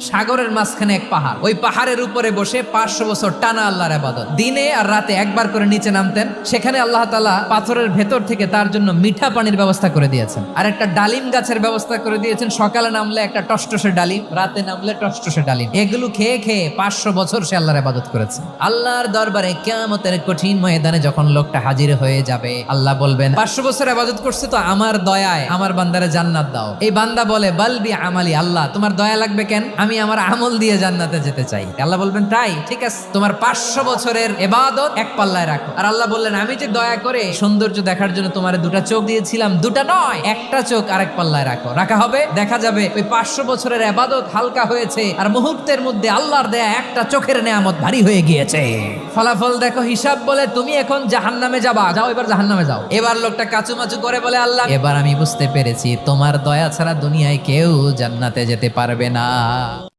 সাগরের মাঝখানে এক পাহাড়, ওই পাহাড়ের উপরে বসে 500 বছর টানা আল্লাহর ইবাদত। দিনে আর রাতে একবার করে নিচে নামতেন। সেখানে আল্লাহ তাআলা পাথরের ভেতর থেকে তার জন্য মিঠা পানির ব্যবস্থা করে দিয়েছেন, আর একটা ডালিম গাছের ব্যবস্থা করে দিয়েছেন। সকালে নামলে একটা টসটসে ডালিম, রাতে নামলে টসটসে ডালিম। এগুলো খেয়ে খেয়ে 500 বছর সে আল্লাহর ইবাদত করেছে। আল্লাহর দরবারে কিয়ামতের কঠিন ময়দানে যখন লোকটা হাজির হয়ে যাবে, আল্লাহ বলবেন 500 বছর ইবাদত করছে তো আমার দয়ায় আমার বান্দারে জান্নাত দাও। এই বান্দা বলে বালবি আমালি, আল্লাহ তোমার দয়া লাগবে কেন? আমি আমার আমল দিয়ে জান্নাতে যেতে চাই। আল্লাহ বলবেন তাই ঠিক আছে, তোমার 500 বছরের ইবাদত এক পাল্লায় রাখো। আর আল্লাহ বললেন আমি যে দয়া করে সৌন্দর্য দেখার জন্য তোমার দুটা চোখ দিয়েছিলাম, দুটা নয় একটা চোখ আরেক পাল্লায় রাখো। রাখা হবে, দেখা যাবে ওই 500 বছরের ইবাদত হালকা হয়েছে আর মুহূর্তের মধ্যে আল্লাহর দেয়া একটা চোখের নেয়ামত ভারী হয়ে গিয়েছে। ফলাফল দেখো, হিসাব বলে তুমি এখন জাহান্নামে যাবা, যাও এবার জাহান্নামে যাও। এবার লোকটা কাচুমাচু করে বলে আল্লাহ এবার আমি বুঝতে পেরেছি তোমার দয়া ছাড়া দুনিয়ায় কেউ জান্নাতে যেতে পারবে না।